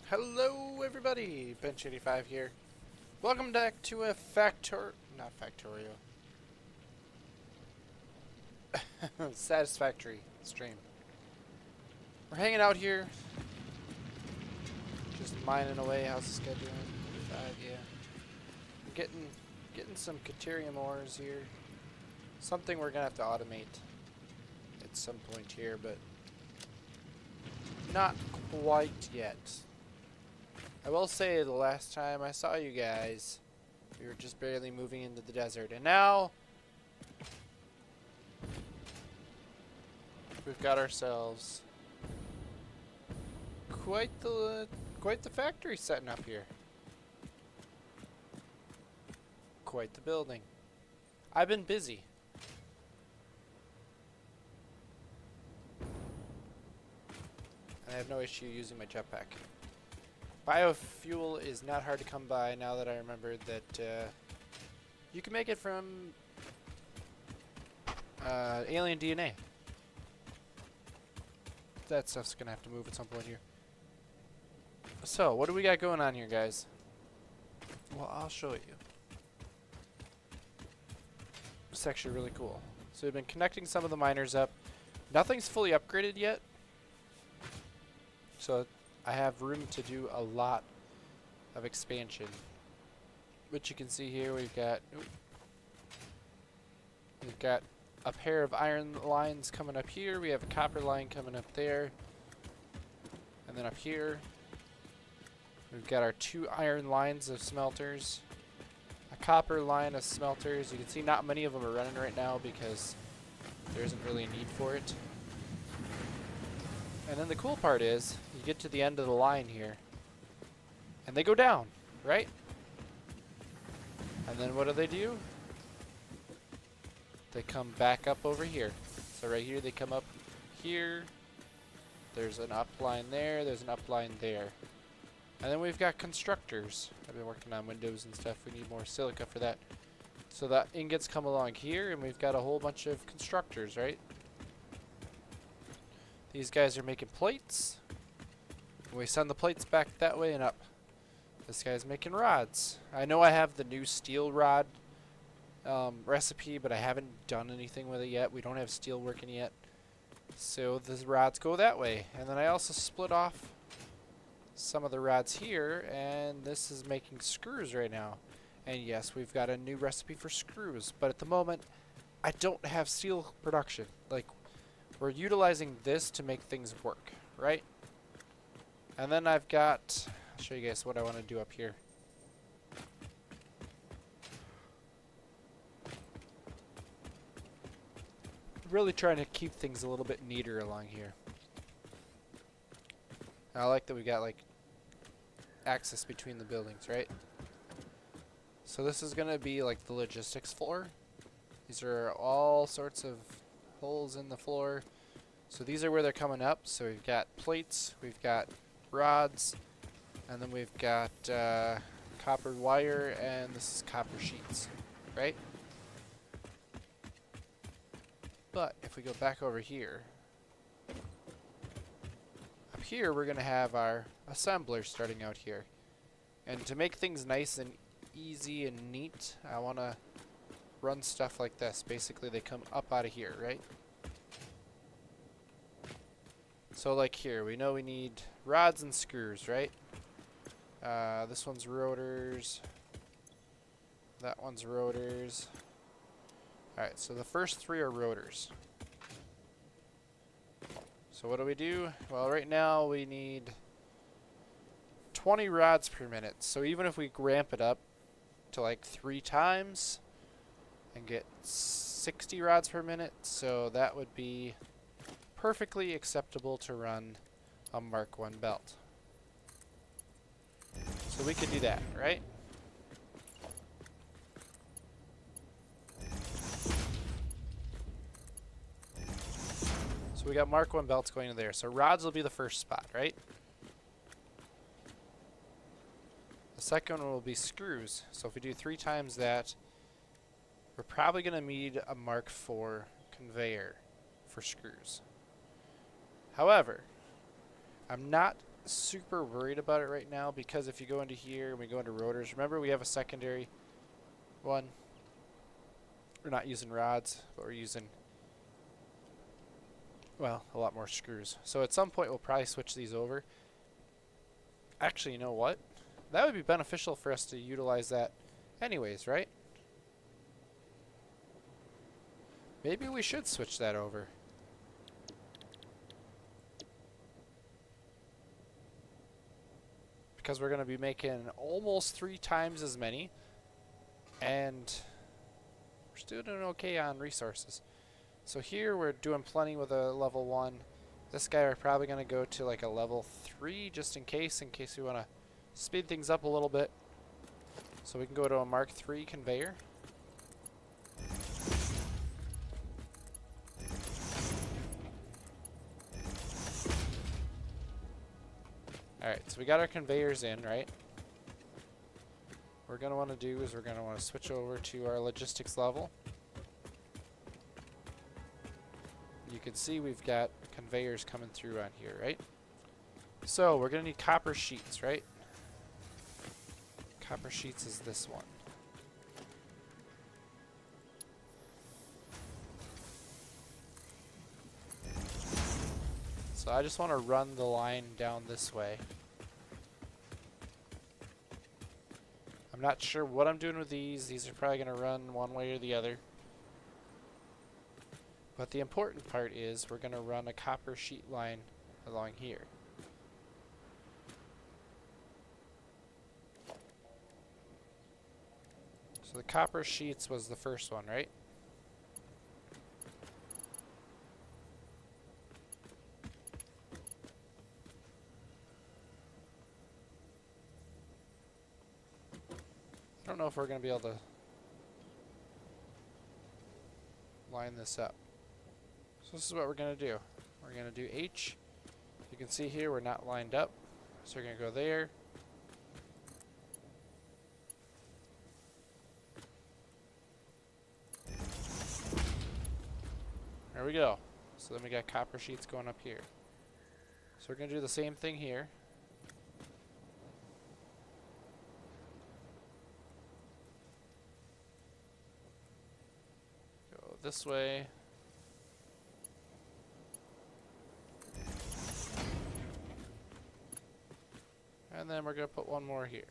Hello everybody, Benchy here. Welcome back to a not factorial, Satisfactory stream. We're hanging out here, just mining away. How's the schedule? 35, yeah. I'm getting some Caterium ores here. Something we're gonna have to automate at some point here, but not quite yet. I will say the last time I saw you guys, we were just barely moving into the desert, and now we've got ourselves quite the factory setting up here. Quite the building. I've been busy. And I have no issue using my jetpack. Biofuel is not hard to come by now that I remembered that you can make it from alien DNA. That stuff's gonna have to move at some point here. So, what do we got going on here, guys? Well, I'll show you. It's actually really cool. So we've been connecting some of the miners up. Nothing's fully upgraded yet. So I have room to do a lot of expansion. Which you can see here, we've got a pair of iron lines coming up here. We have a copper line coming up there. And then up here, we've got our 2 iron lines of smelters. A copper line of smelters. You can see not many of them are running right now because there isn't really a need for it. And then the cool part is, you get to the end of the line here, and they go down, right? And then what do? They come back up over here. So right here, they come up here. There's an up line there. There's an up line there. And then we've got constructors. I've been working on windows and stuff. We need more silica for that. So that ingots come along here, and we've got a whole bunch of constructors, right? These guys are making plates. We send the plates back that way and up. This guy's making rods. I know I have the new steel rod recipe, but I haven't done anything with it yet. We don't have steel working yet. So the rods go that way. And then I also split off some of the rods here, and this is making screws right now. And yes, we've got a new recipe for screws, but at the moment, I don't have steel production. Like, we're utilizing this to make things work, right? And then I've got, I'll show you guys what I want to do up here. Really trying to keep things a little bit neater along here. I like that we got like access between the buildings, right? So this is going to be like the logistics floor. These are all sorts of holes in the floor. So these are where they're coming up. So we've got plates, we've got rods, and then we've got copper wire, and this is copper sheets, right? But if we go back over here, up here we're going to have our assembler starting out here. And to make things nice and easy and neat, I want to run stuff like this. Basically, they come up out of here, right? So like here, we know we need rods and screws, right? This one's rotors. That one's rotors. Alright, so the first 3 are rotors. So what do? Well, right now we need 20 rods per minute. So even if we ramp it up to like 3 times and get 60 rods per minute, so that would be perfectly acceptable to run a Mark 1 belt. So we could do that, right? So we got Mark 1 belts going in there. So rods will be the first spot, right? The second one will be screws. So if we do 3 times that, we're probably going to need a Mark 4 conveyor for screws. However, I'm not super worried about it right now because if you go into here and we go into rotors, remember we have a secondary one. We're not using rods, but we're using, well, a lot more screws. So at some point we'll probably switch these over. Actually, you know what? That would be beneficial for us to utilize that anyways, right? Maybe we should switch that over. Because we're going to be making almost 3 times as many. And we're still doing okay on resources. So here we're doing plenty with a level 1. This guy we're probably going to go to like a level 3 just in case we want to speed things up a little bit. So we can go to a Mark 3 conveyor. Alright, so we got our conveyors in, right? What we're going to want to do is we're going to want to switch over to our logistics level. You can see we've got conveyors coming through on here, right? So we're going to need copper sheets, right? Copper sheets is this one. So I just want to run the line down this way. I'm not sure what I'm doing with these. These are probably going to run one way or the other. But the important part is we're going to run a copper sheet line along here. So the copper sheets was the first one, right? I don't know if we're going to be able to line this up. So this is what we're going to do. We're going to do H. You can see here we're not lined up. So we're going to go there. There we go. So then we got copper sheets going up here. So we're going to do the same thing here. Go this way. And then we're going to put one more here.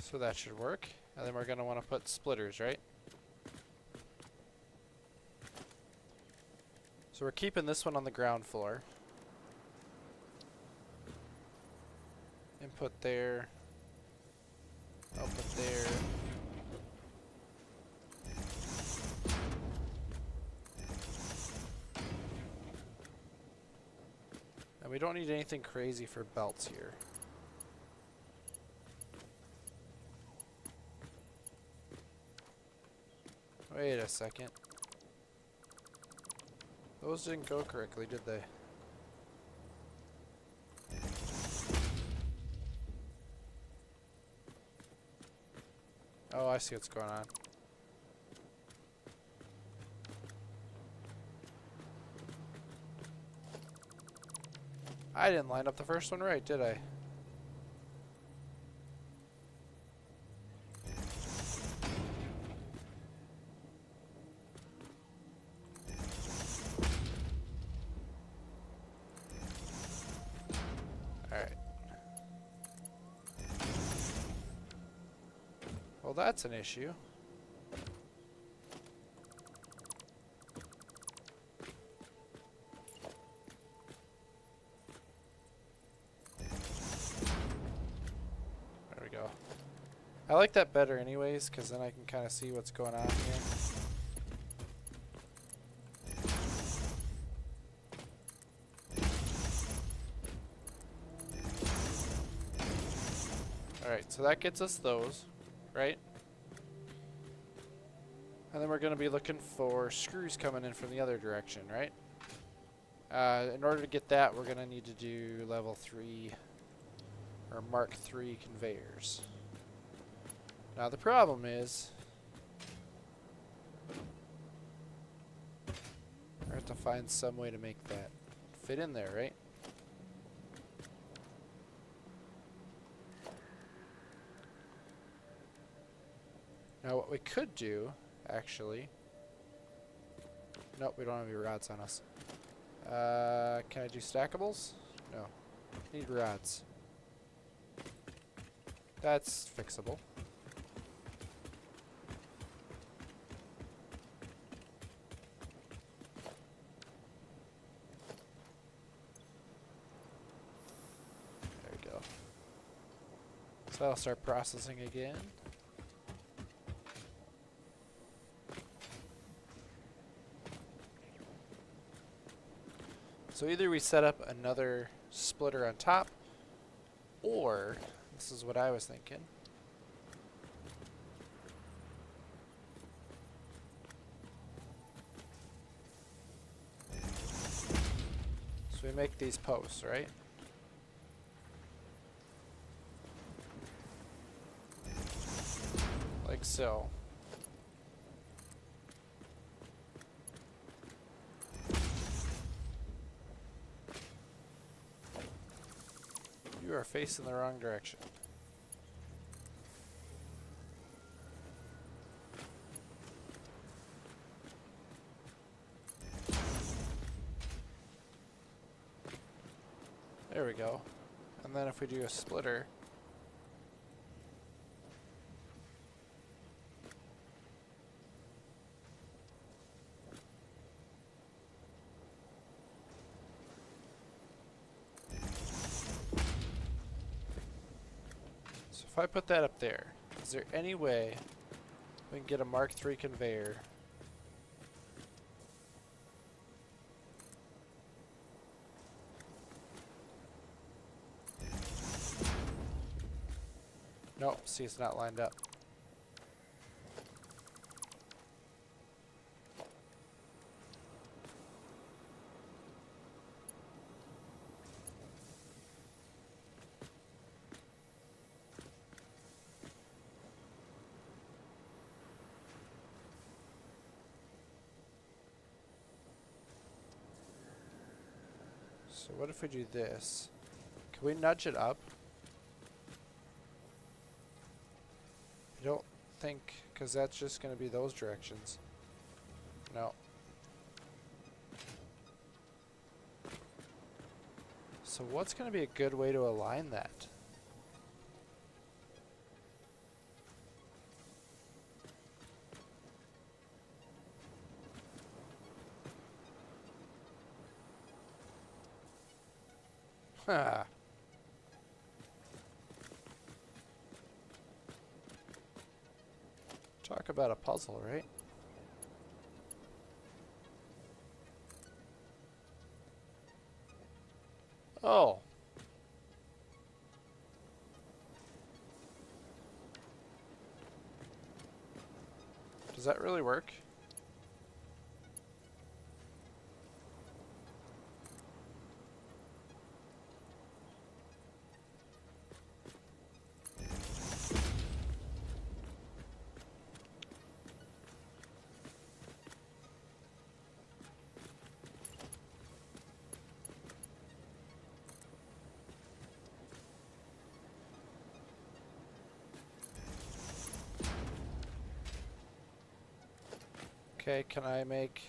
So that should work. And then we're going to want to put splitters, right? So we're keeping this one on the ground floor. Input there. Output there. And we don't need anything crazy for belts here. Wait a second. Those didn't go correctly, did they? Oh, I see what's going on. I didn't line up the first one right, did I? Well, that's an issue. There we go. I like that better anyways, because then I can kind of see what's going on here. Alright, so that gets us those, right? And then we're going to be looking for screws coming in from the other direction, right? In order to get that, we're going to need to do level 3 or Mark III conveyors. Now the problem is I have to find some way to make that fit in there, right? Now what we could do, actually... Nope, we don't have any rods on us. Can I do stackables? No. Need rods. That's fixable. There we go. So I'll start processing again. So either we set up another splitter on top, or, this is what I was thinking, so we make these posts, right? Like so. You are facing the wrong direction. There we go. And then if we do a splitter, so if I put that up there, is there any way we can get a Mark III conveyor Nope, see, it's not lined up. So what if we do this? Can we nudge it up? I don't think, because that's just going to be those directions. No. So what's going to be a good way to align that? Huh. Talk about a puzzle, right? Oh. Does that really work? Okay, can I make...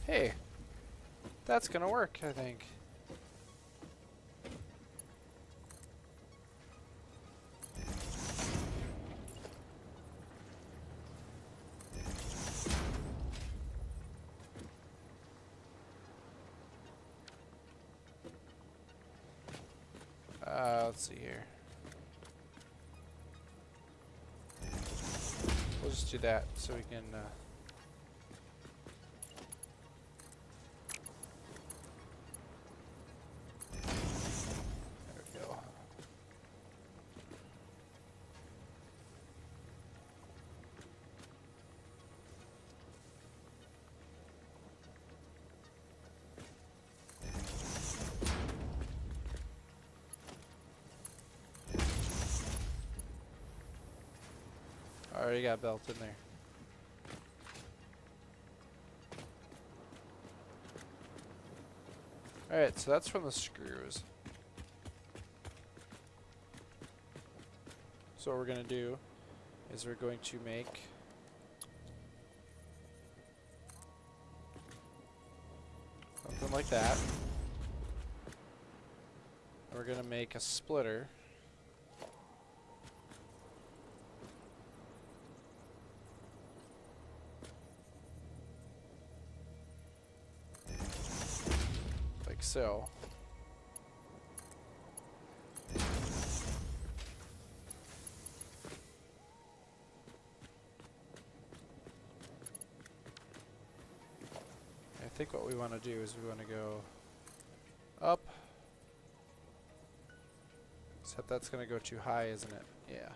Hey, that's gonna work, I think. Let's see here. We'll just do that so we can... There we go. already got a belt in there. Alright, so that's from the screws. So what we're going to do is we're going to make something like that. We're going to make a splitter. Like so. I think what we want to do is we want to go up. Except that's going to go too high, isn't it? Yeah.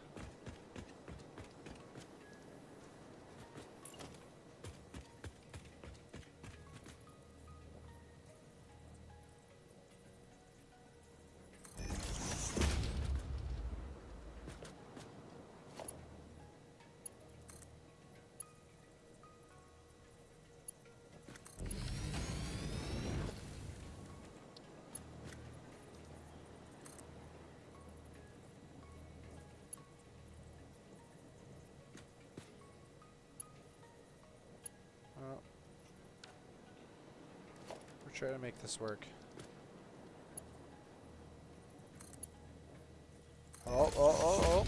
Well, we're trying to make this work. Oh, oh, oh, oh.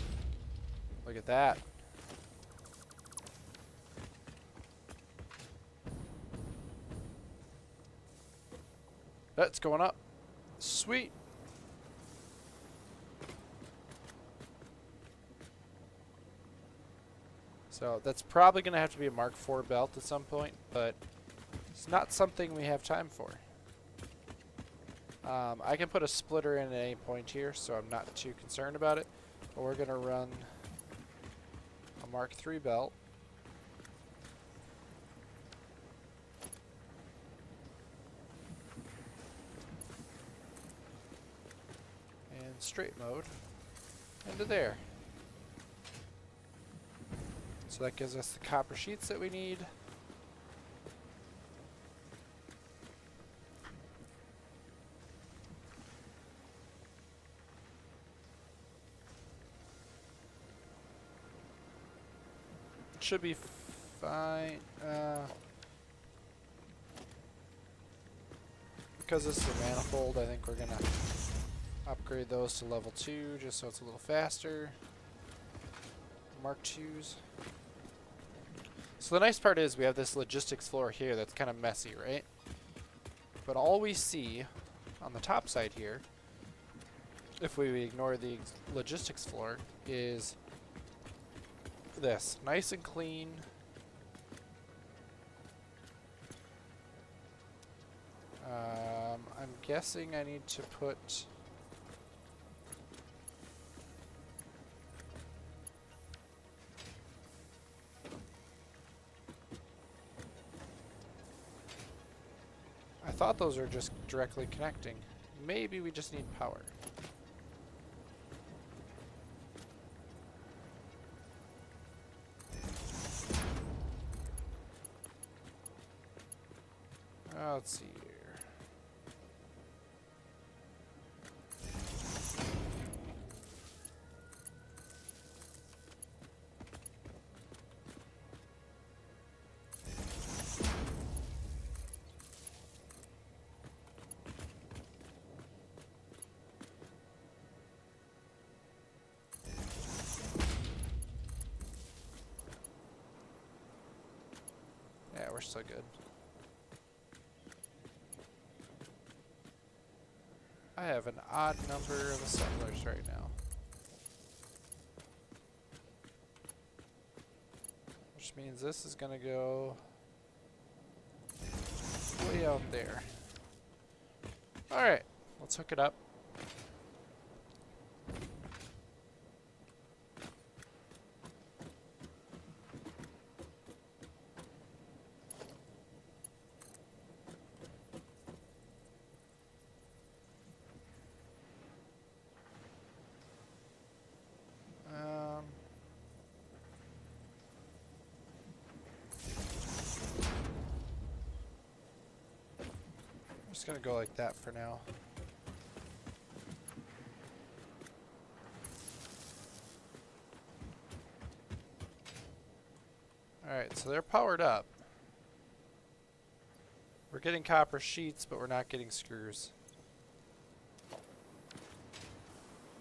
Look at that. That's going up. Sweet. So that's probably going to have to be a Mark IV belt at some point, but it's not something we have time for. I can put a splitter in at any point here, so I'm not too concerned about it. But we're going to run a Mark III belt. And straight mode into there. So that gives us the copper sheets that we need. Should be fine. Because this is a manifold, I think we're going to upgrade those to level 2 just so it's a little faster. Mark IIs. So the nice part is we have this logistics floor here that's kind of messy, right? But all we see on the top side here, if we ignore the logistics floor, is this. Nice and clean. I'm guessing I need to put... I thought those are just directly connecting. Maybe we just need power. Let's see here. Yeah, we're still good. I have an odd number of assemblers right now. Which means this is going to go way out there. Alright, let's hook it up. gonna go like that for now. Alright, so they're powered up. We're getting copper sheets, but we're not getting screws.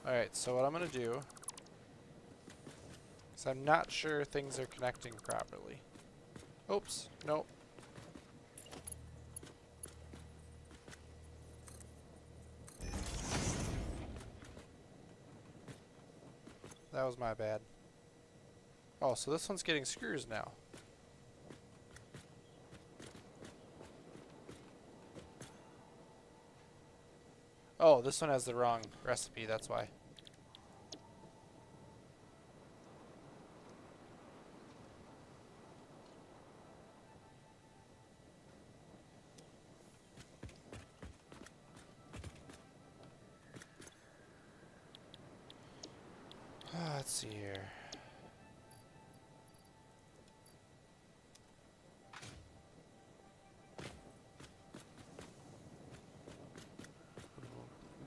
Alright, so what I'm gonna do, because I'm not sure things are connecting properly. Oops, nope. That was my bad. Oh, so this one's getting screws now. Oh, this one has the wrong recipe, that's why. Let's see here.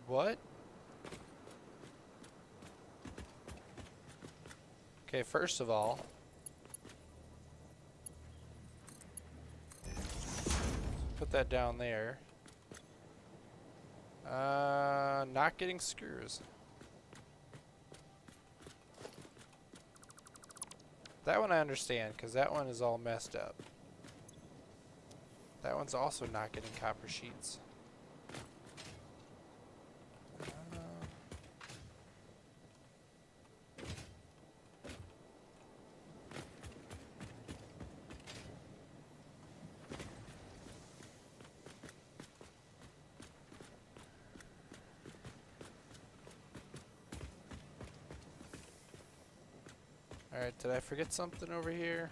What? Okay, first of all, put that down there. Not getting screws. That one I understand, because that one is all messed up. That one's also not getting copper sheets. Alright, did I forget something over here?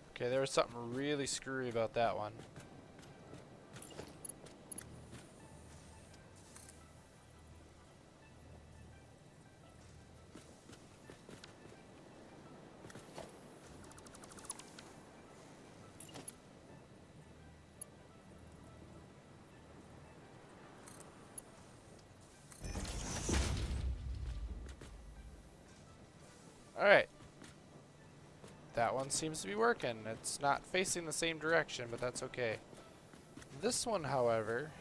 Okay, there was something really screwy about that one. Alright. That one seems to be working. It's not facing the same direction, but that's okay. This one, however...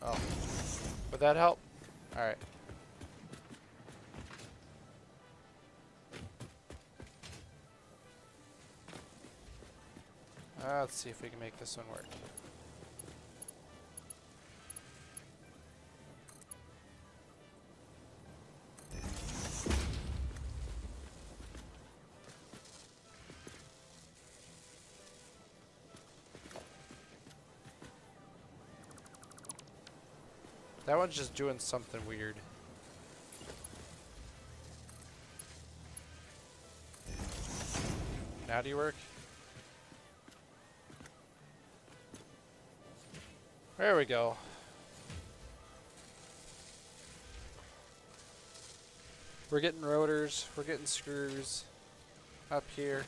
Oh. Would that help? Alright. Let's see if we can make this one work. That one's just doing something weird. Now do you work? There we go. We're getting rotors, we're getting screws up here.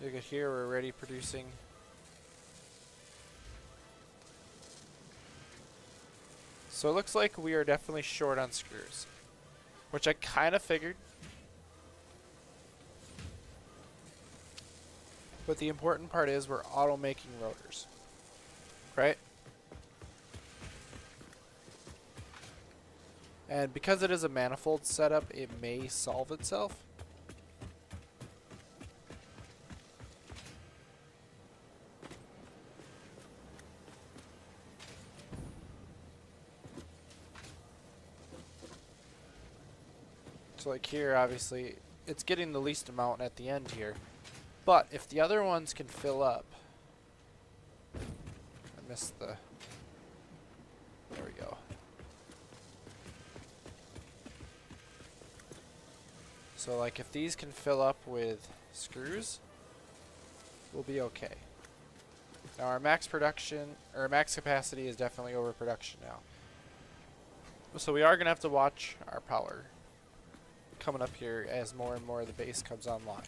Look at here, we're already producing. So it looks like we are definitely short on screws, which I kind of figured. But the important part is we're auto-making rotors, right? And because it is a manifold setup, it may solve itself. So like here, obviously, it's getting the least amount at the end here. But if the other ones can fill up... I missed the... There we go. So like if these can fill up with screws, we'll be okay. Now our max production, or max capacity is definitely over production now. So we are going to have to watch our power coming up here as more and more of the base comes online.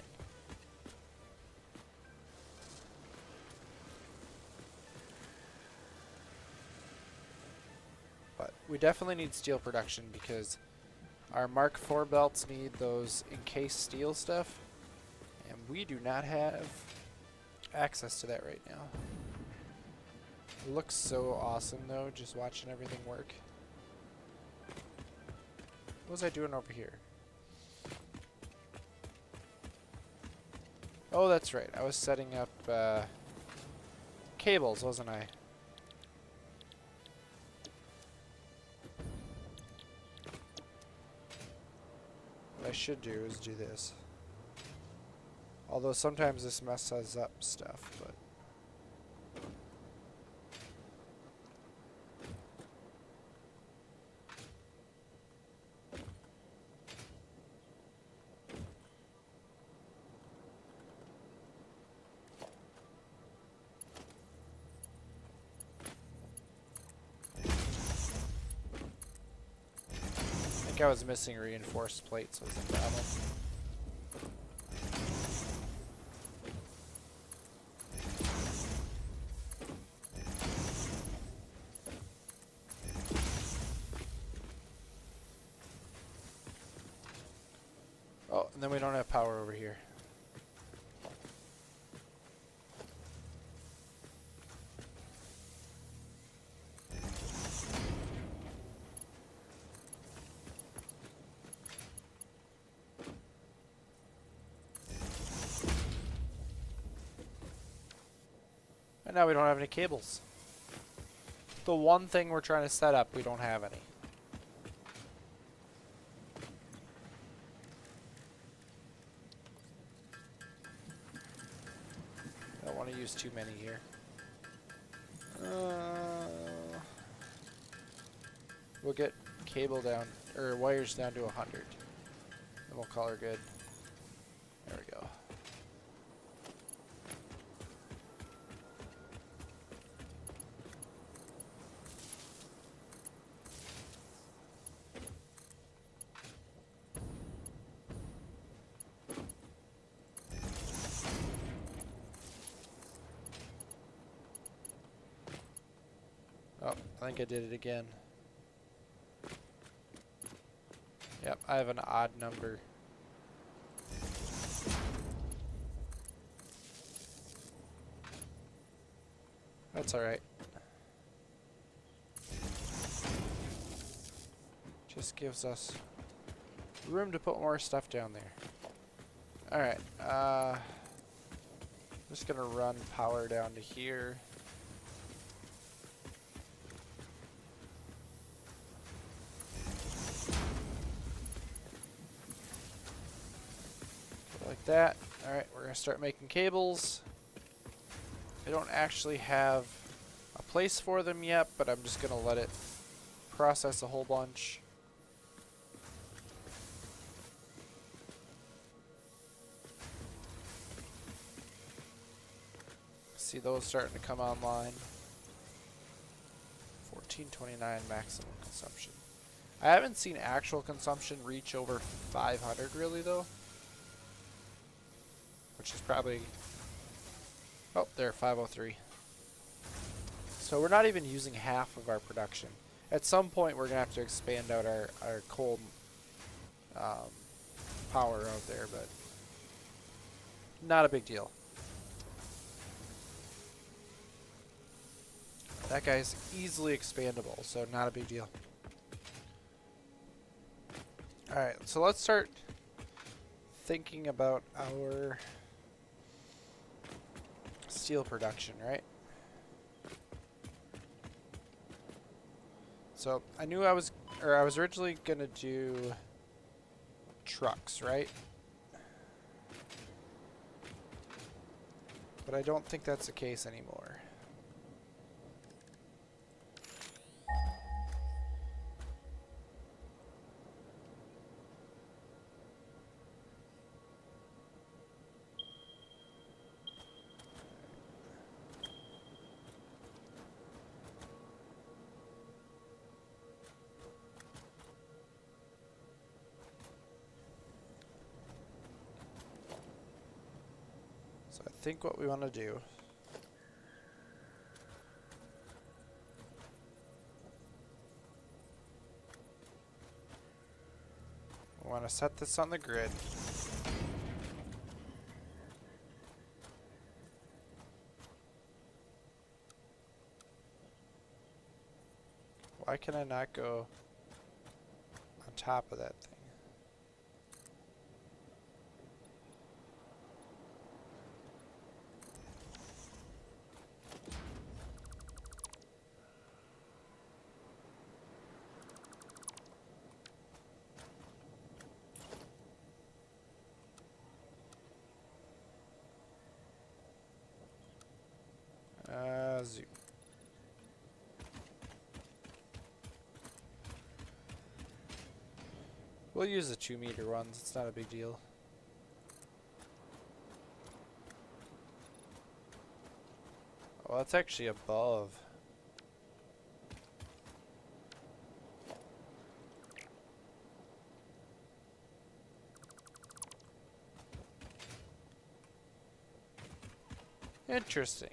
But we definitely need steel production because our Mark IV belts need those encased steel stuff, and we do not have access to that right now. It looks so awesome though, just watching everything work. What was I doing over here? Oh, that's right. I was setting up cables, wasn't I? What I should do is do this. Although sometimes this messes up stuff, but... I think I was missing reinforced plates was the problem. Oh, and then we don't have power over here. And now we don't have any cables. The one thing we're trying to set up, we don't have any. Don't want to use too many here. We'll get cable down, or wires down to 100. And we'll call her good. There we go. Oh, I think I did it again. Yep, I have an odd number. That's alright. Just gives us room to put more stuff down there. Alright, I'm just gonna run power down to here. Like that. Alright, we're gonna start making cables. I don't actually have a place for them yet, but I'm just gonna let it process a whole bunch. See those starting to come online. 1429 maximum consumption. I haven't seen actual consumption reach over 500 really though. Which is probably, oh, there, 503. So we're not even using half of our production. At some point, we're going to have to expand out our coal power out there, but not a big deal. That guy's easily expandable, so not a big deal. Alright, so let's start thinking about our steel production, right? So I knew I was originally gonna do trucks, right? But I don't think that's the case anymore. So I think what we want to do we want to set this on the grid. Why can I not go on top of that thing? Zoom. We'll use the 2-meter ones, it's not a big deal. Oh, that's actually above. Interesting.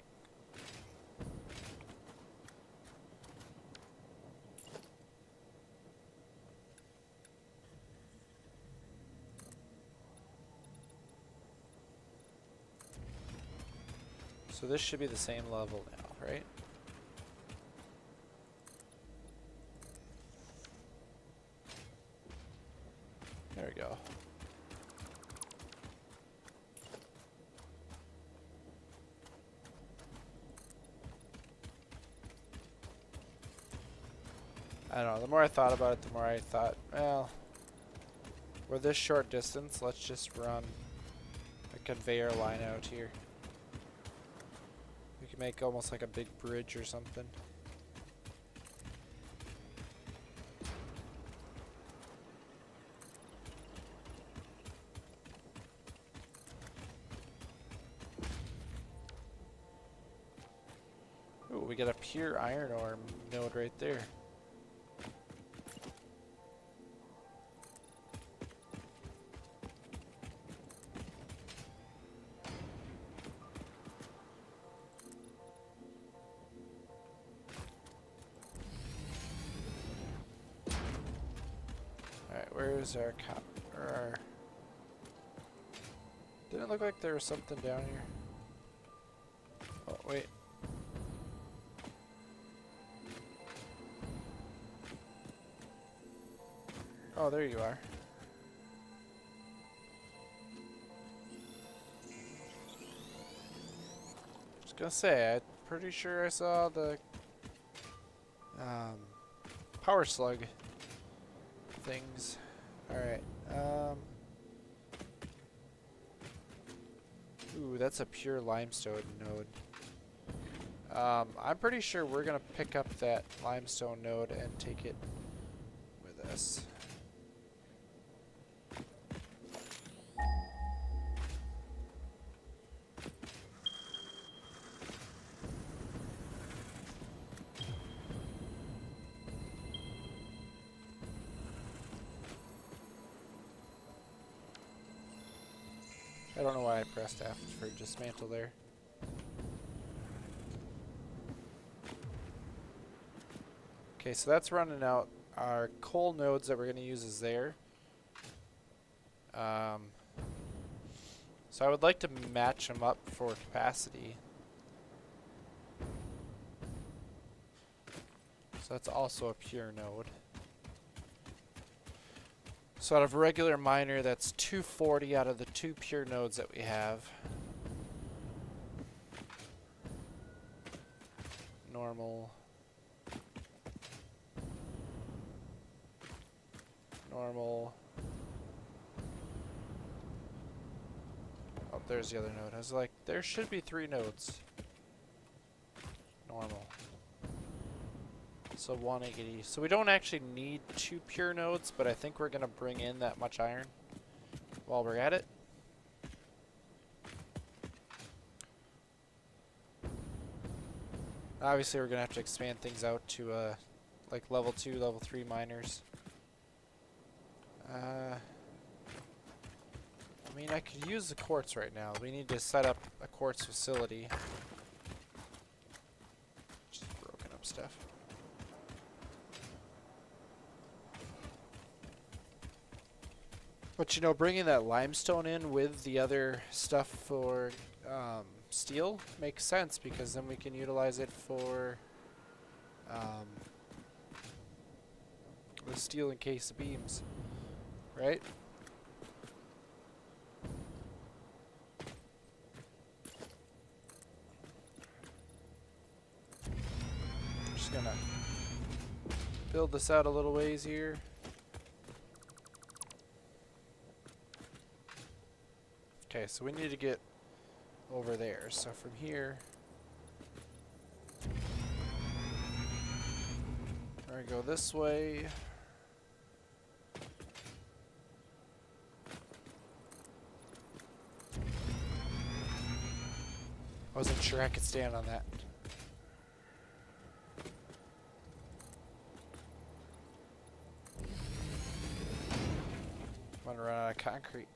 So this should be the same level now, right? There we go. I don't know, the more I thought about it, the more I thought, well, we're this short distance, let's just run a conveyor line out here. We can make almost like a big bridge or something. Ooh, we got a pure iron ore node right there. Alright, where's our copper? Didn't it look like there was something down here? Oh, wait. Oh, there you are. Just gonna say, I'm pretty sure I saw the power slug things. Alright. Ooh, that's a pure limestone node. I'm pretty sure we're gonna pick up that limestone node and take it with us. I don't know why I pressed F for dismantle there. Okay, so that's running out. Our coal nodes that we're going to use is there. So I would like to match them up for capacity. So that's also a pure node. So out of a regular miner, that's 240 out of the 2 pure nodes that we have. Normal. Normal. Oh, there's the other node. I was like, there should be 3 nodes. Normal. So 180. So we don't actually need 2 pure nodes, but I think we're going to bring in that much iron while we're at it. Obviously, we're going to have to expand things out to like level 2, level 3 miners. I mean, I could use the quartz right now. We need to set up a quartz facility. Just broken up stuff. But you know, bringing that limestone in with the other stuff for steel makes sense, because then we can utilize it for the steel encased beams, right? Just gonna build this out a little ways here. Okay, so we need to get over there. So from here, we're gonna go this way. I wasn't sure I could stand on that. I'm gonna run out of concrete.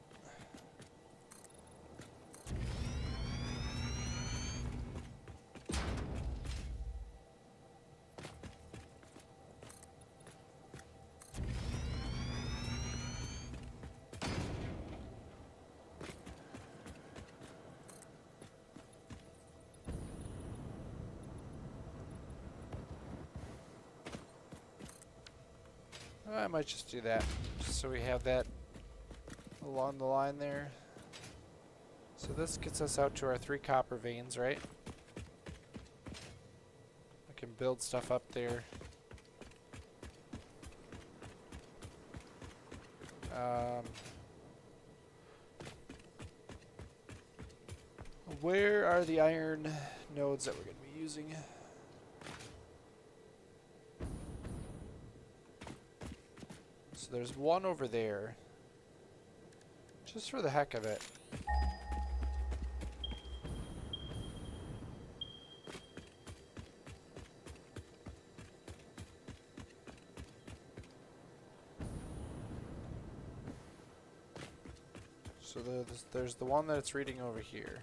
I might just do that, just so we have that along the line there. So this gets us out to our 3 copper veins, right? I can build stuff up there. Where are the iron nodes that we're going to be using? So there's one over there, just for the heck of it. So there's the one that it's reading over here,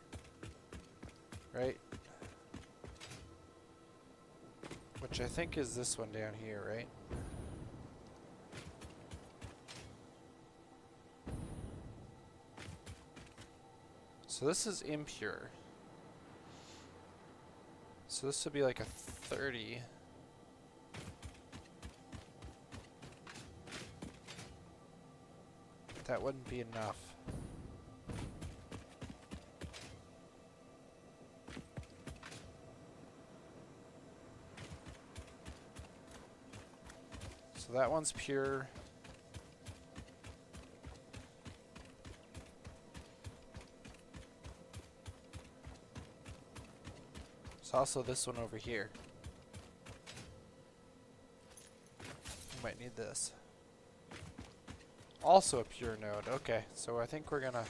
right? Which I think is this one down here, right? So this is impure. So this would be like a 30. That wouldn't be enough. So that one's pure. There's also this one over here. We might need this. Also a pure node. Okay, so I think we're gonna...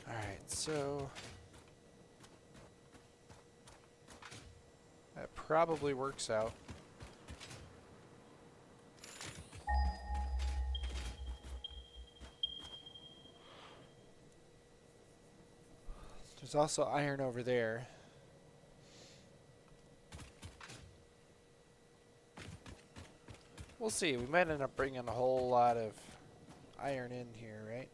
Alright, so... that probably works out. There's also iron over there. We'll see. We might end up bringing a whole lot of iron in here, right?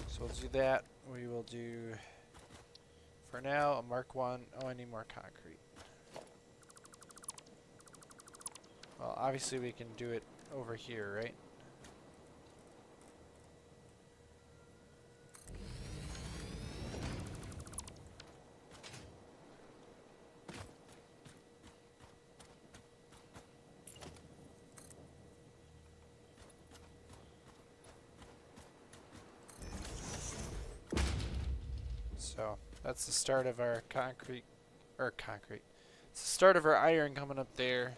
So we'll do that. We will do... For now, a Mark 1. Oh, I need more concrete. Well, obviously we can do it over here, right? So that's the start of our concrete. It's the start of our iron coming up there.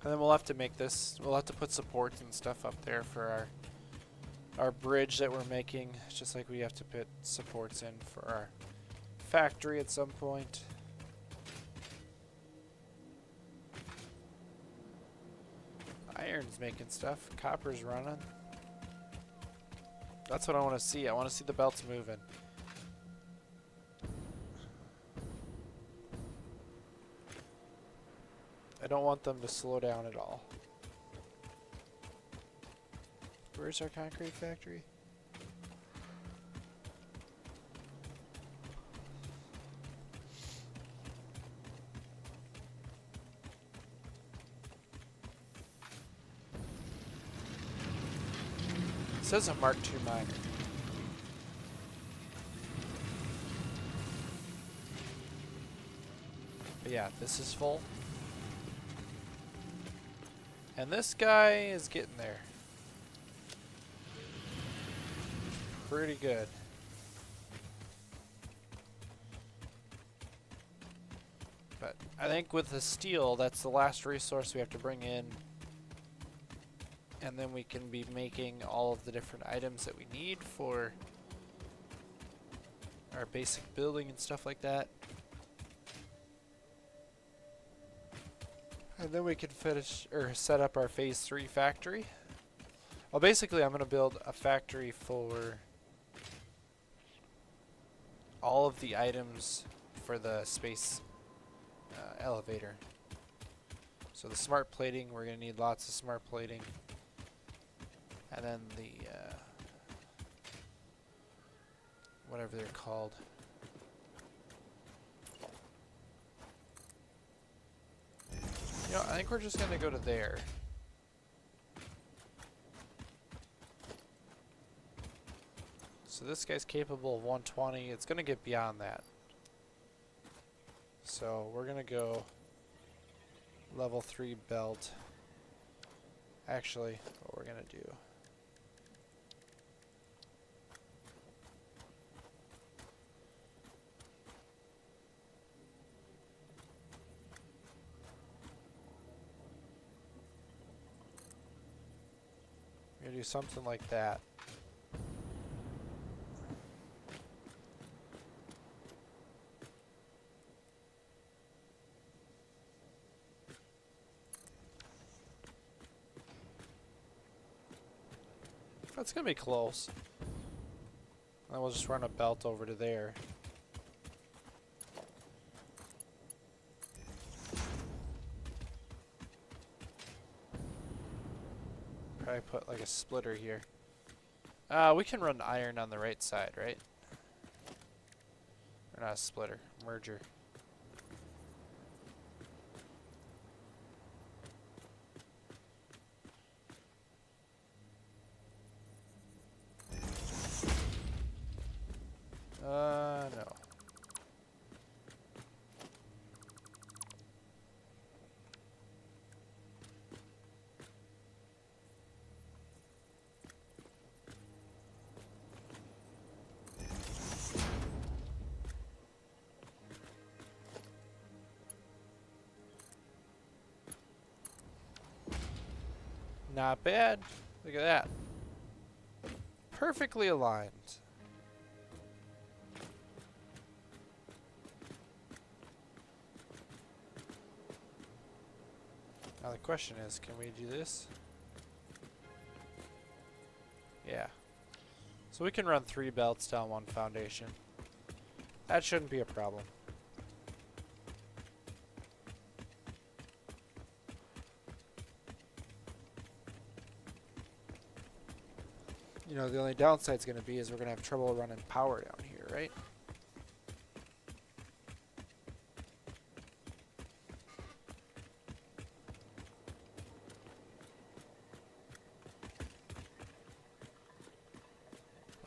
And then we'll have to make this, we'll have to put supports and stuff up there for our bridge that we're making, just like we have to put supports in for our factory at some point. Iron's making stuff, copper's running. That's what I want to see. I want to see the belts moving. I don't want them to slow down at all. Where's our concrete factory? It says a Mark II miner. But yeah, this is full. And this guy is getting there. Pretty good. But I think with the steel, that's the last resource we have to bring in. And then we can be making all of the different items that we need for our basic building and stuff like that. And then we can finish or set up our phase 3 factory. Well, basically I'm going to build a factory for all of the items for the space elevator. So the smart plating, we're going to need lots of smart plating. And then the whatever they're called. You know, I think we're just going to go to there. So this guy's capable of 120. It's going to get beyond that. So we're going to go level 3 belt. Actually, what we're going to do. We're going to do something like that. That's going to be close. Then we'll just run a belt over to there. Probably put like a splitter here. We can run iron on the right side, right? Or not a splitter, merger. No. Not bad. Look at that. Perfectly aligned. Now the question is, can we do this? Yeah. So we can run 3 belts down 1 foundation. That shouldn't be a problem. You know, the only downside is going to be is we're going to have trouble running power down here, right?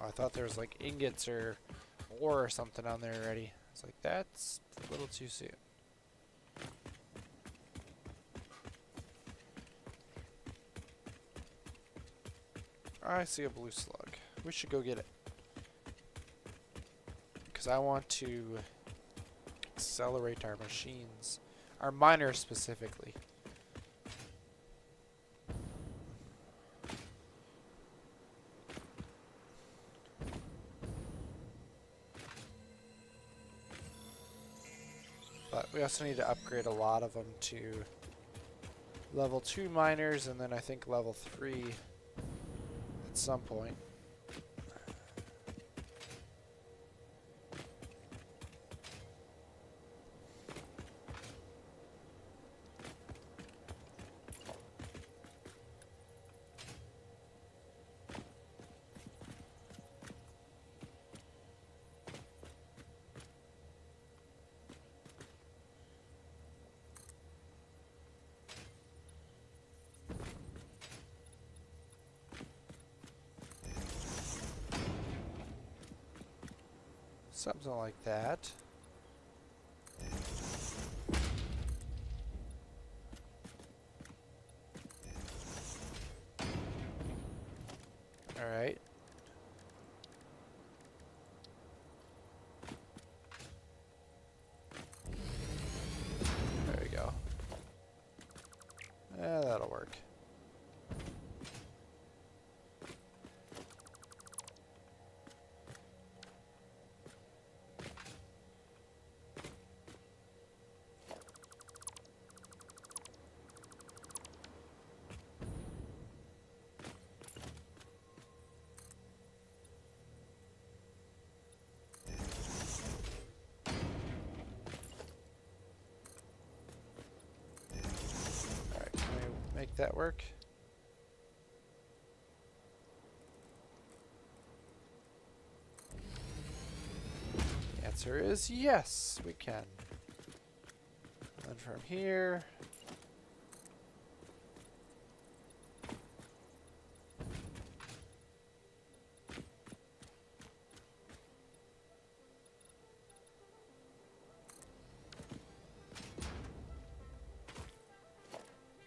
Oh, I thought there was like ingots or ore or something on there already. It's like, that's a little too soon. I see a blue slug. We should go get it. Because I want to accelerate our machines. Our miners specifically. But we also need to upgrade a lot of them to level 2 miners, and then I think level 3 at some point. Something like that. All right. There we go. Yeah, that'll work. Make that work. The answer is yes, we can. And from here,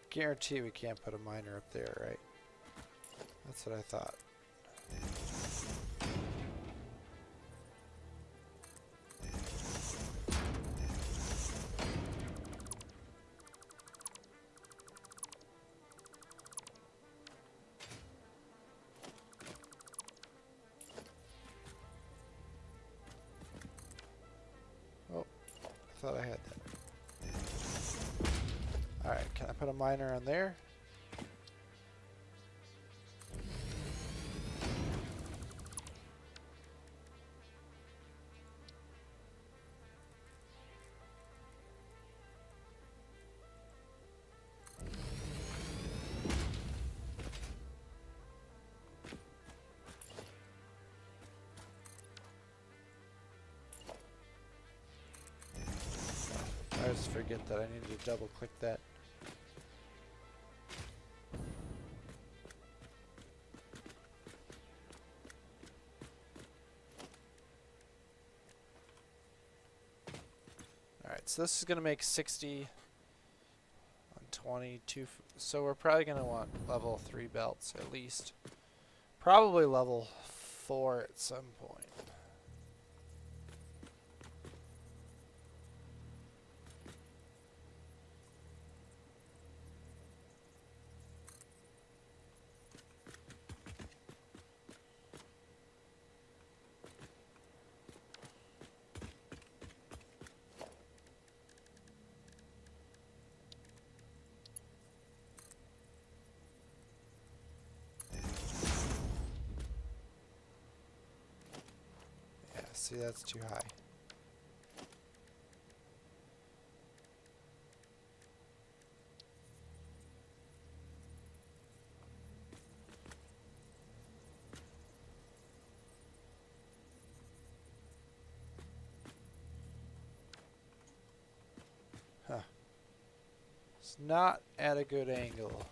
guarantee we can't put a miner up there, right? That's what I thought. Oh, I thought I had that. Alright, can I put a miner on there? I always forget that I need to double click that. Alright, so this is going to make 60 on 22. So we're probably going to want level 3 belts at least. Probably level 4 at some point. See, that's too high. Huh. It's not at a good angle.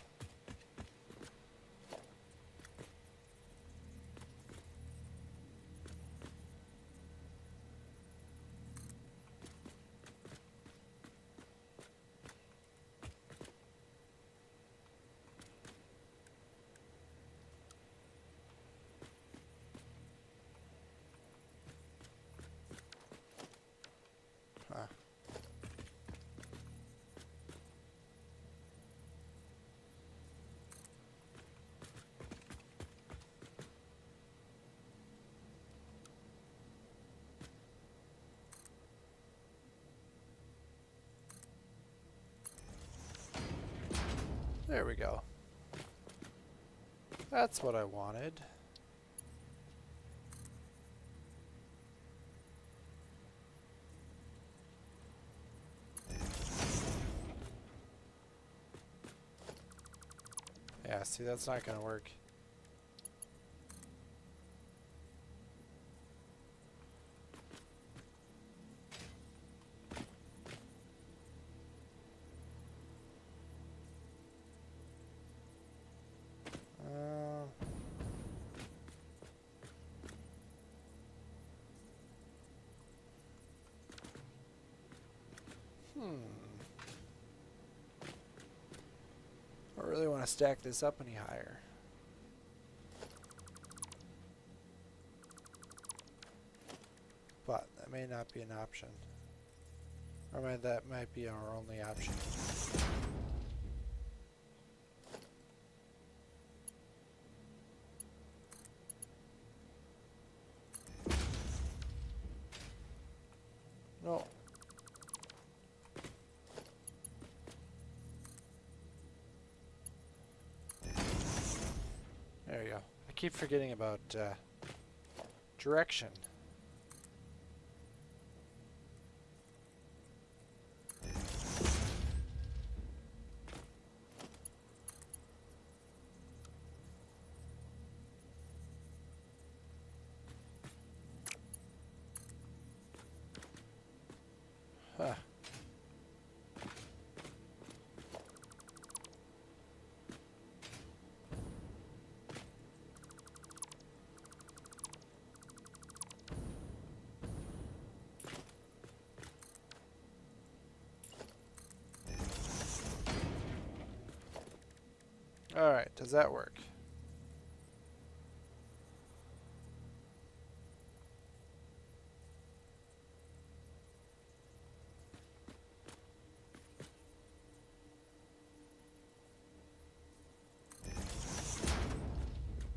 There we go. That's what I wanted. Yeah, see, that's not gonna work. I don't really want to stack this up any higher. But that may not be an option. Or that might be our only option. No. There you go. I keep forgetting about direction. Huh. Alright, does that work?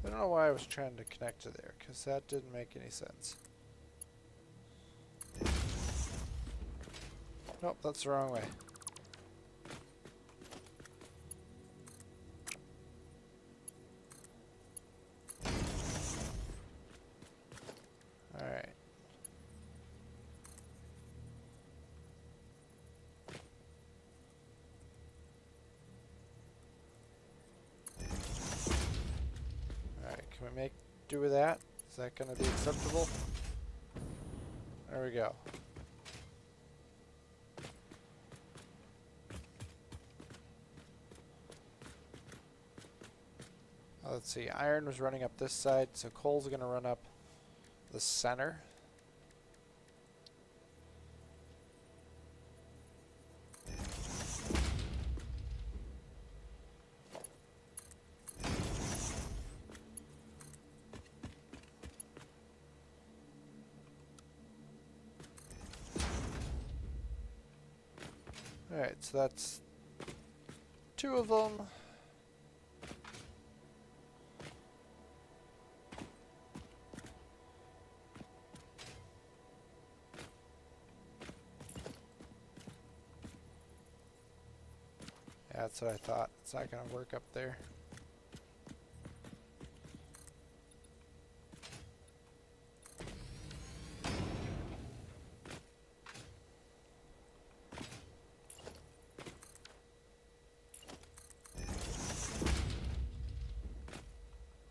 I don't know why I was trying to connect to there, because that didn't make any sense. Nope, that's the wrong way. Alright. Alright, can we make do with that? Is that going to be acceptable? There we go. Let's see, iron was running up this side, so coal's going to run up the center. Alright, so that's 2 of them. Yeah, that's what I thought. It's not going to work up there.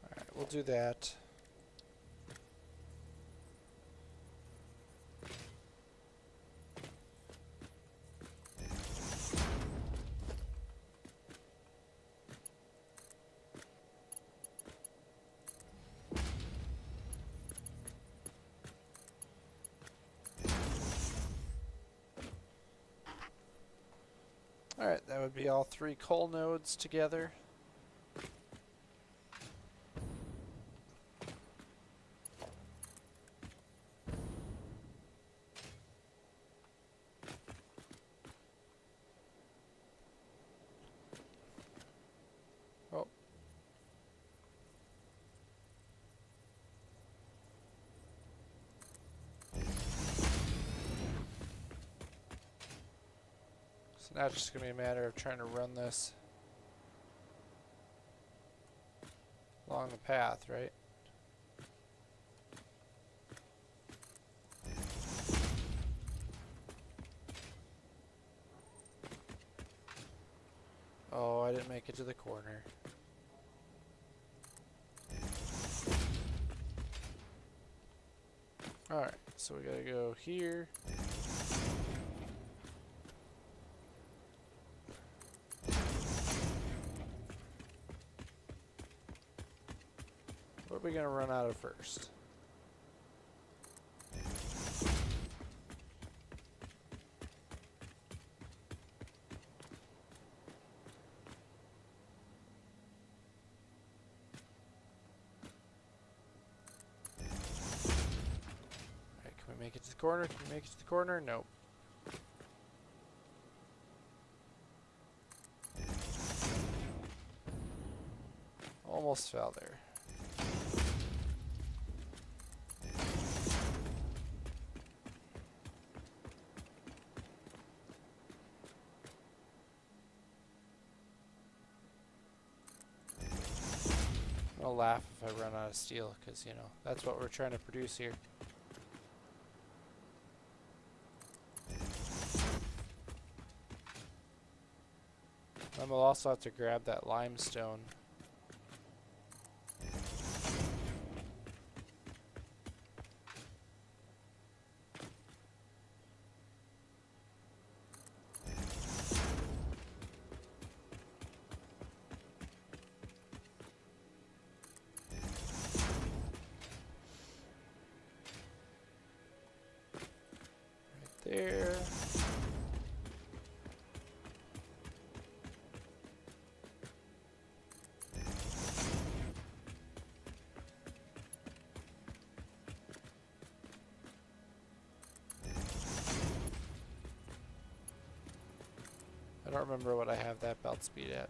Alright, we'll do that. Alright, that would be all 3 coal nodes together. Oh. So now it's just going to be a matter of trying to run this. along the path, right? Oh, I didn't make it to the corner. Alright, so we gotta go here. What are we gonna run out of first? Make it to the corner? Can we make it to the corner? Nope. Almost fell there. I'll laugh if I run out of steel, because, you know, that's what we're trying to produce here. And we'll also have to grab that limestone. Right there. I don't remember what I have that belt speed at.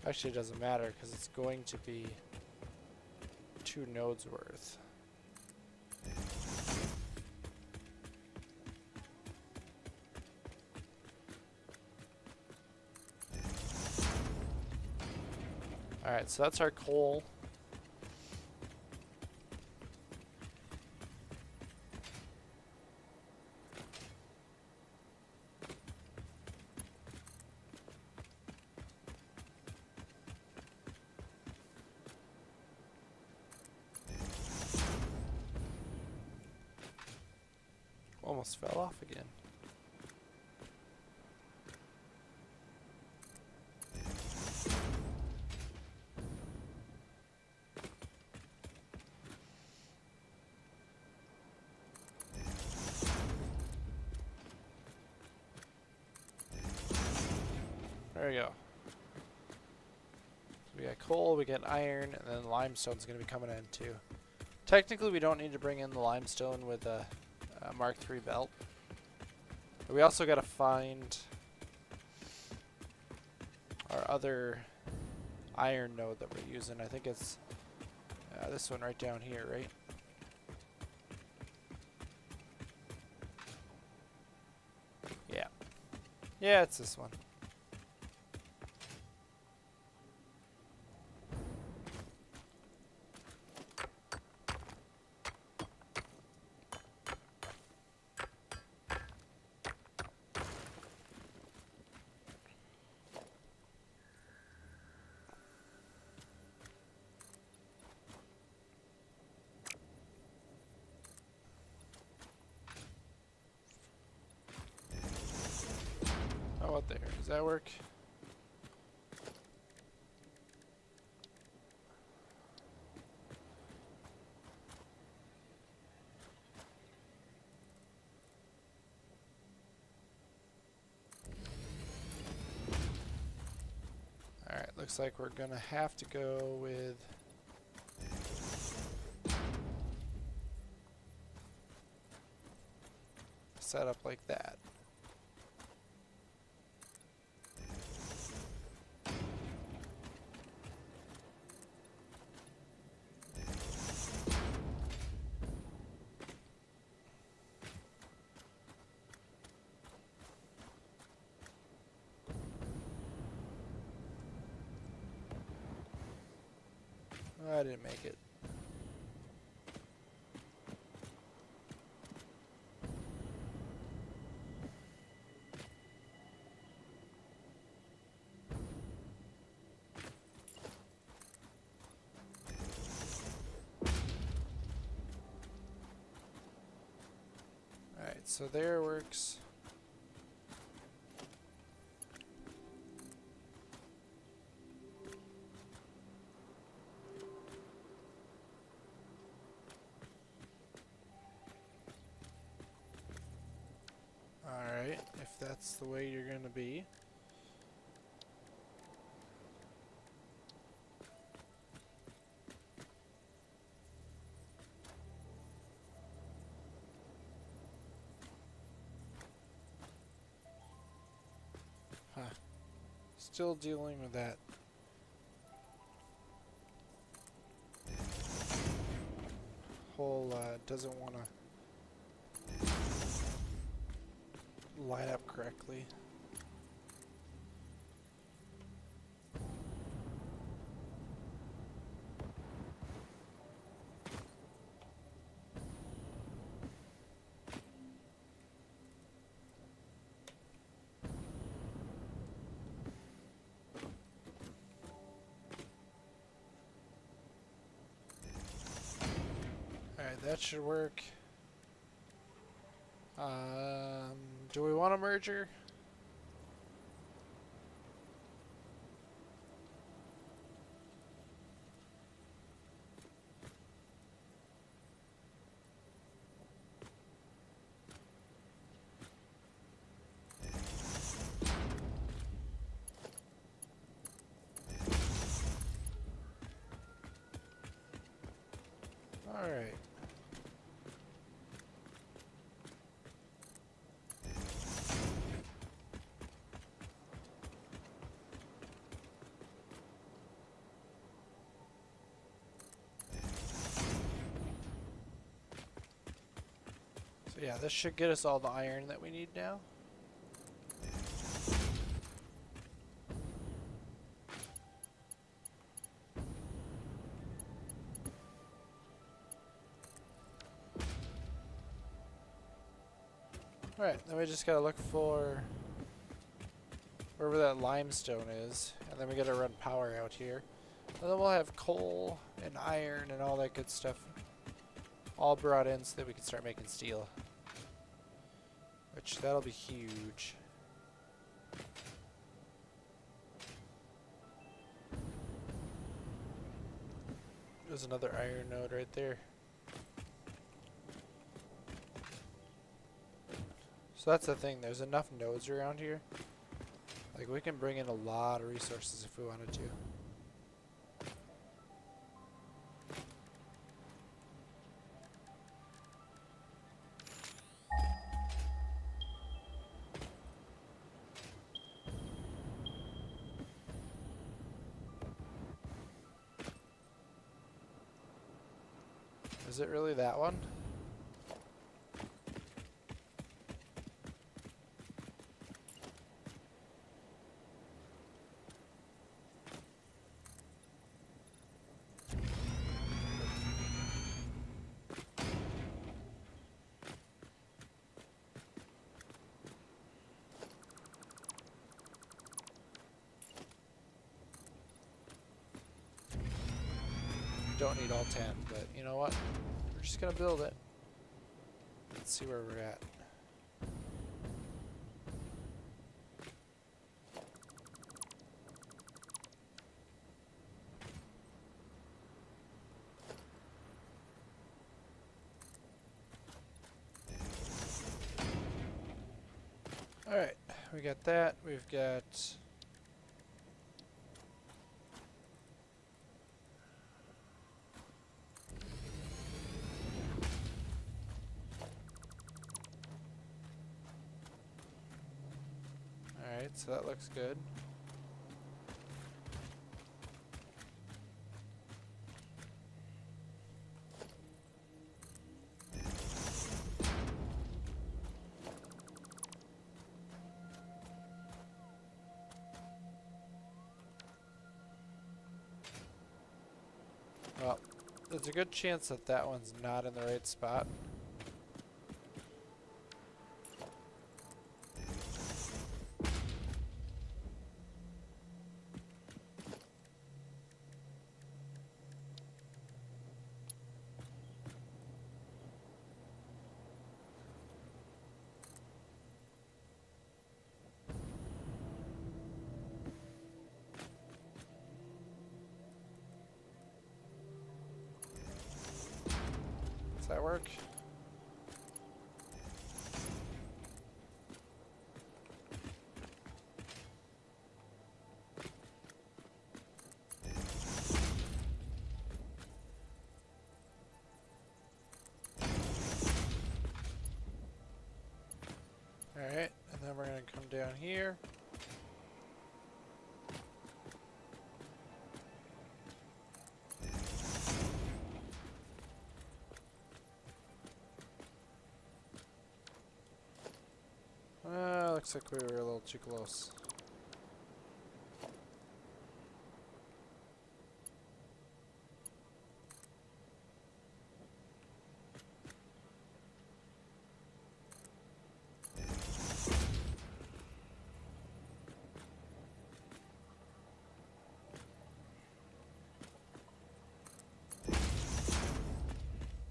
Actually, it doesn't matter because it's going to be 2 nodes worth. Alright, so that's our coal. Almost fell off again. There we go. So we got coal, we got iron, and then limestone's going to be coming in too. Technically, we don't need to bring in the limestone with a Mark III belt. But we also got to find our other iron node that we're using. I think it's this one right down here, right? Yeah. Yeah, it's this one. How about there? Does that work? Alright, looks like we're gonna have to go with a setup like that. I didn't make it. Alright, so there works. Alright, if that's the way you're gonna be. Huh. Still dealing with that. Whole doesn't want to line up correctly. Alright, that should work. Do we want a merger? Alright. So yeah, this should get us all the iron that we need now. Alright, then we just gotta look for wherever that limestone is, and then we gotta run power out here. And then we'll have coal and iron and all that good stuff all brought in so that we can start making steel. Which, that'll be huge. There's another iron node right there. So that's the thing, there's enough nodes around here. Like, we can bring in a lot of resources if we wanted to. Is it really that one? Don't need all 10, but you know what? We're just gonna build it. Let's see where we're at. Alright, we got that. We've got... Alright, so that looks good. There's a good chance that that one's not in the right spot. Does that work? Alright, and then we're going to come down here. Looks like we were a little too close.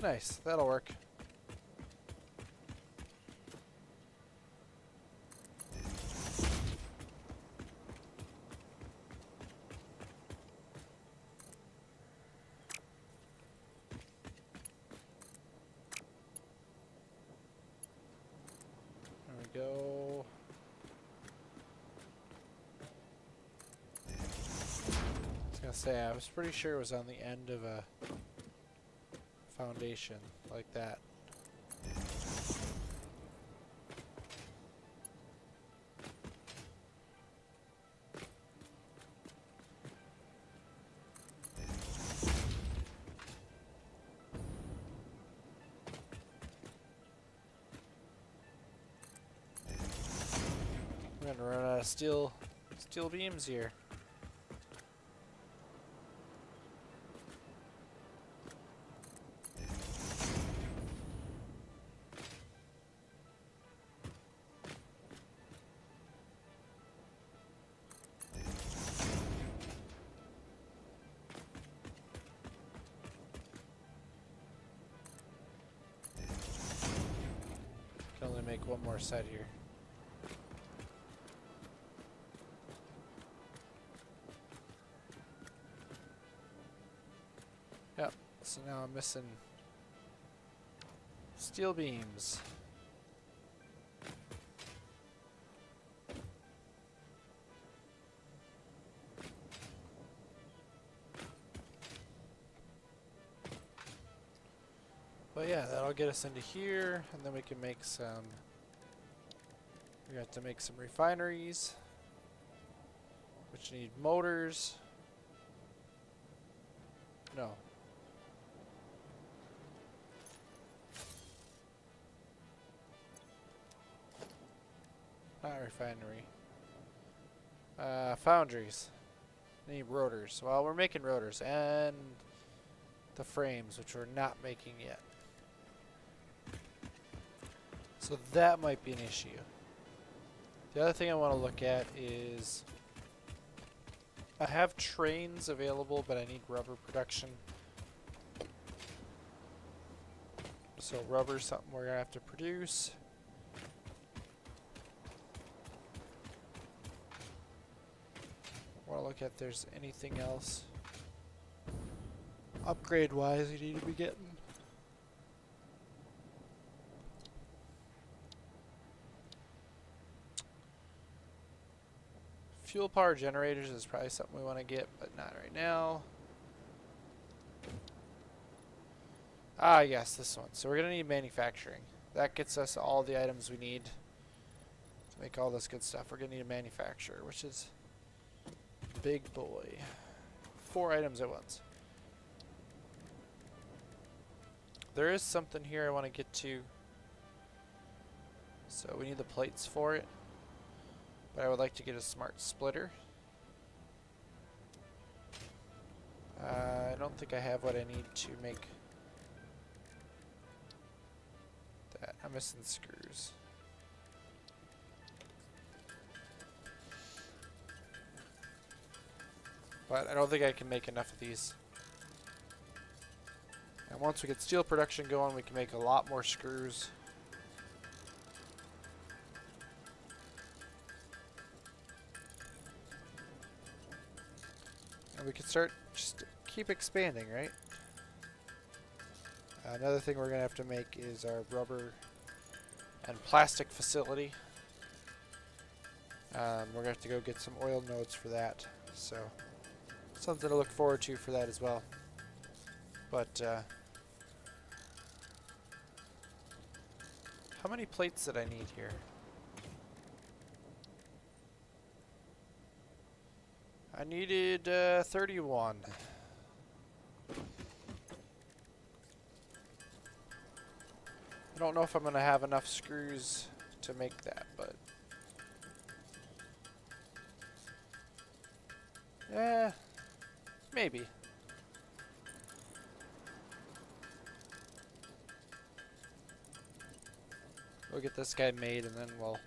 Nice, that'll work. There we go. I was gonna say, I was pretty sure it was on the end of a foundation like that. I'm gonna run out of steel beams here. Can only make one more set here. Yep, so now I'm missing steel beams. But yeah, that'll get us into here, and then we can make some... We have to make some refineries, which need motors. No. Not refinery. Foundries. Need rotors. Well, we're making rotors and the frames, which we're not making yet. So that might be an issue. The other thing I want to look at is I have trains available, but I need rubber production. So rubber's something we're going to have to produce. I want to look at if there's anything else upgrade-wise you need to be getting. Fuel power generators is probably something we want to get, but not right now. Ah, yes, this one. So we're going to need manufacturing. That gets us all the items we need to make all this good stuff. We're going to need a manufacturer, which is big boy. 4 items at once. There is something here I want to get to. So we need the plates for it. But I would like to get a smart splitter. I don't think I have what I need to make that. I'm missing screws. But I don't think I can make enough of these. And once we get steel production going, we can make a lot more screws. And we can start just keep expanding, right? Another thing we're going to have to make is our rubber and plastic facility. We're going to have to go get some oil nodes for that. So, something to look forward to for that as well. But, how many plates did I need here? I needed 31. I don't know if I'm going to have enough screws to make that, but... yeah, maybe. We'll get this guy made and then we'll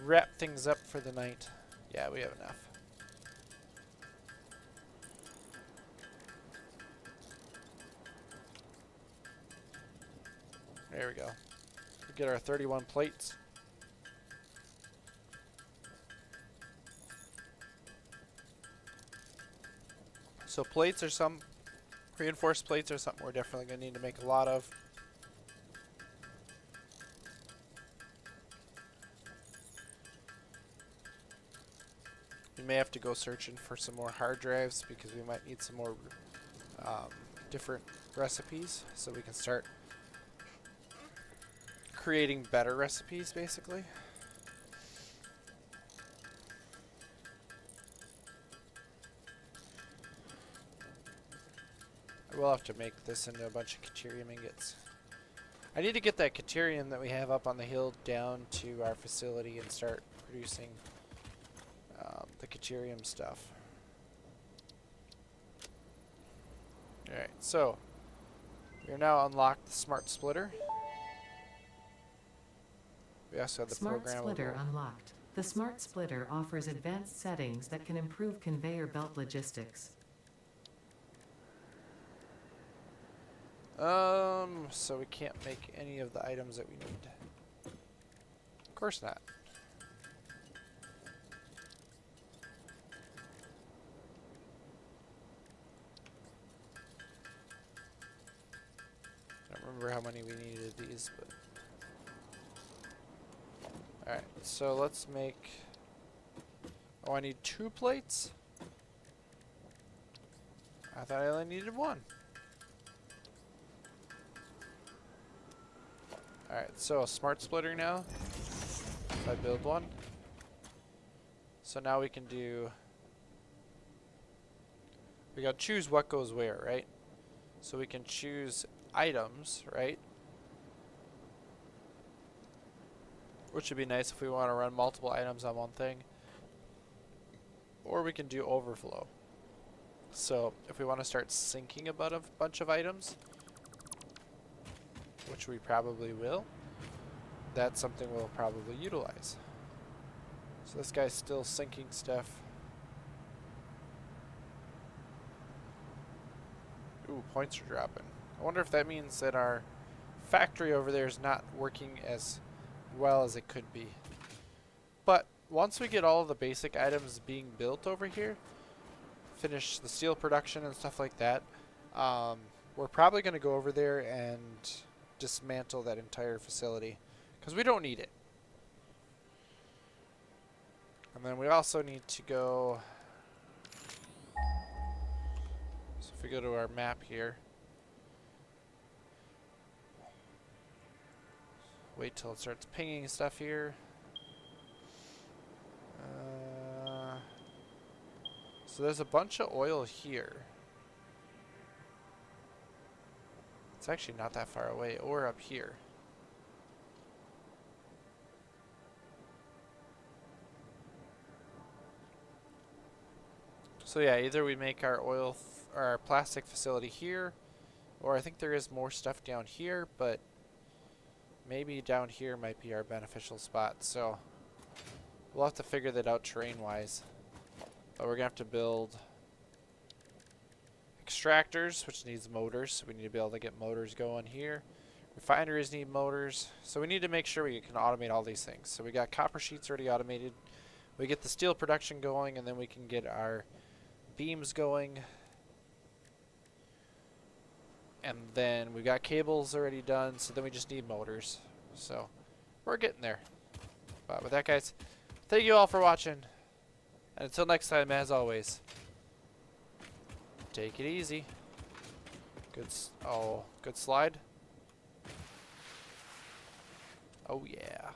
wrap things up for the night. Yeah, we have enough. There we go. We'll get our 31 plates. So plates are some, reinforced plates are something we're definitely going to need to make a lot of. We may have to go searching for some more hard drives because we might need some more different recipes so we can start creating better recipes, basically. I will have to make this into a bunch of Caterium ingots. I need to get that Caterium that we have up on the hill down to our facility and start producing the Caterium stuff. Alright, so we are now unlocked the Smart Splitter. We also have the Smart programmable. Splitter unlocked. The Smart Splitter offers advanced settings that can improve conveyor belt logistics. So we can't make any of the items that we need. Of course not. I don't remember how many we needed of these, but... alright, so let's make... oh, I need 2 plates? I thought I only needed 1. Alright, so a Smart Splitter now. If I build one. So now we can do... we gotta choose what goes where, right? So we can choose items, right? Which would be nice if we want to run multiple items on one thing. Or we can do overflow. So if we want to start syncing about a bunch of items, which we probably will, that's something we'll probably utilize. So this guy's still syncing stuff. Ooh, points are dropping. I wonder if that means that our factory over there is not working as well as it could be. But once we get all of the basic items being built over here, finish the steel production and stuff like that, we're probably going to go over there and dismantle that entire facility because we don't need it. And then we also need to go, so if we go to our map here, wait till it starts pinging stuff here. So there's a bunch of oil here. It's actually not that far away, or up here. So yeah, either we make our oil, our plastic facility here, or I think there is more stuff down here, but maybe down here might be our beneficial spot. So we'll have to figure that out terrain-wise. But we're gonna have to build extractors, which needs motors. So we need to be able to get motors going here. Refineries need motors. So we need to make sure we can automate all these things. So we got copper sheets already automated. We get the steel production going, and then we can get our beams going. And then we've got cables already done, so then we just need motors. So we're getting there. But with that, guys, thank you all for watching. And until next time, as always, take it easy. Good slide. Oh yeah.